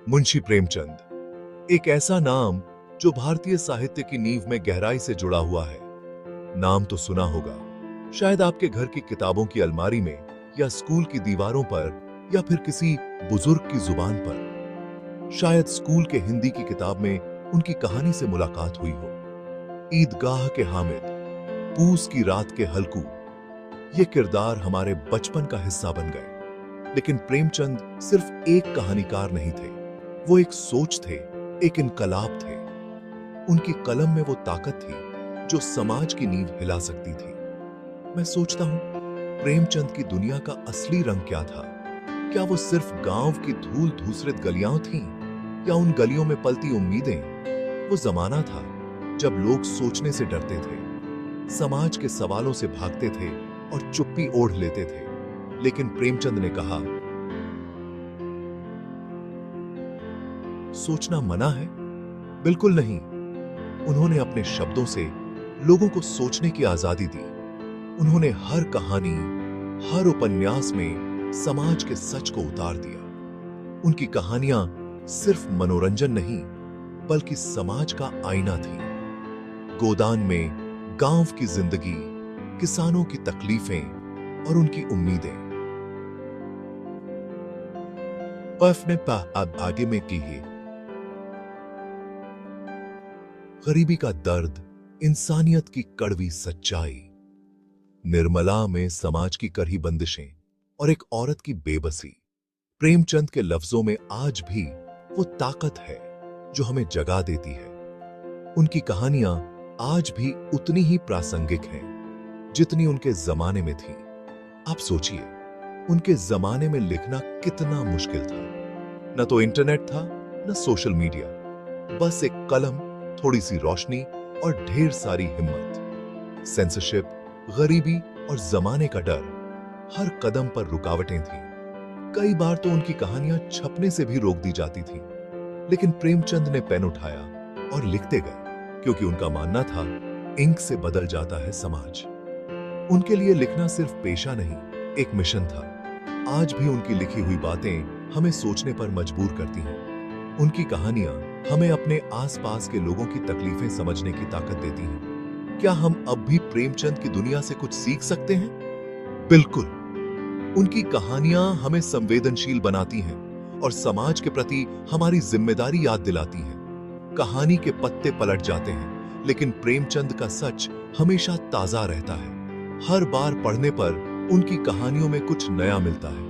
मुंशी प्रेमचंद एक ऐसा नाम जो भारतीय साहित्य की नींव में गहराई से जुड़ा हुआ है। नाम तो सुना होगा, शायद आपके घर की किताबों की अलमारी में या स्कूल की दीवारों पर या फिर किसी बुजुर्ग की जुबान पर। शायद स्कूल के हिंदी की किताब में उनकी कहानी से मुलाकात हुई हो। ईदगाह के हामिद, पूस की रात के हल्कू, ये किरदार हमारे बचपन का हिस्सा बन गए। लेकिन प्रेमचंद सिर्फ एक कहानीकार नहीं थे, वो एक सोच थे, एक इनकलाब थे। उनकी कलम में वो ताकत थी जो समाज की नींव हिला सकती थी। मैं सोचता हूं, प्रेमचंद की दुनिया का असली रंग क्या था? क्या वो सिर्फ गांव की धूल धूसरित गलियां थीं, या उन गलियों में पलती उम्मीदें? वो जमाना था जब लोग सोचने से डरते थे, समाज के सवालों से भागते थे और चुप्पी ओढ़ लेते थे। लेकिन प्रेमचंद ने कहा, सोचना मना है? बिल्कुल नहीं। उन्होंने अपने शब्दों से लोगों को सोचने की आजादी दी। उन्होंने हर कहानी, हर उपन्यास में समाज के सच को उतार दिया। उनकी कहानियां सिर्फ मनोरंजन नहीं, बल्कि समाज का आईना थी। गोदान में गांव की जिंदगी, किसानों की तकलीफें और उनकी उम्मीदें। पफ ने अब आगे में की है। गरीबी का दर्द, इंसानियत की कड़वी सच्चाई। निर्मला में समाज की करही बंदिशें और एक औरत की बेबसी। प्रेमचंद के लफ्जों में आज भी वो ताकत है जो हमें जगा देती है। उनकी कहानियां आज भी उतनी ही प्रासंगिक हैं जितनी उनके जमाने में थी। आप सोचिए, उनके जमाने में लिखना कितना मुश्किल था। न तो इंटरनेट था, न सोशल मीडिया, बस एक कलम, थोड़ी सी रोशनी और ढेर सारी हिम्मत। सेंसरशिप, गरीबी और जमाने का डर, हर कदम पर रुकावटें थीं। कई बार तो उनकी कहानियां छपने से भी रोक दी जाती थीं। लेकिन प्रेमचंद ने पेन उठाया और लिखते गए, क्योंकि उनका मानना था, इंक से बदल जाता है समाज। उनके लिए लिखना सिर्फ पेशा नहीं, एक मिशन था। आज भी उनकी लिखी हुई बातें हमें सोचने पर मजबूर करती हैं। उनकी कहानियां हमें अपने आसपास के लोगों की तकलीफें समझने की ताकत देती हैं। क्या हम अब भी प्रेमचंद की दुनिया से कुछ सीख सकते हैं? बिल्कुल। उनकी कहानियां हमें संवेदनशील बनाती हैं और समाज के प्रति हमारी जिम्मेदारी याद दिलाती हैं। कहानी के पत्ते पलट जाते हैं, लेकिन प्रेमचंद का सच हमेशा ताजा रहता है। हर बार पढ़ने पर उनकी कहानियों में कुछ नया मिलता है।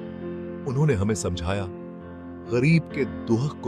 उन्होंने हमें समझाया, गरीब के दुख को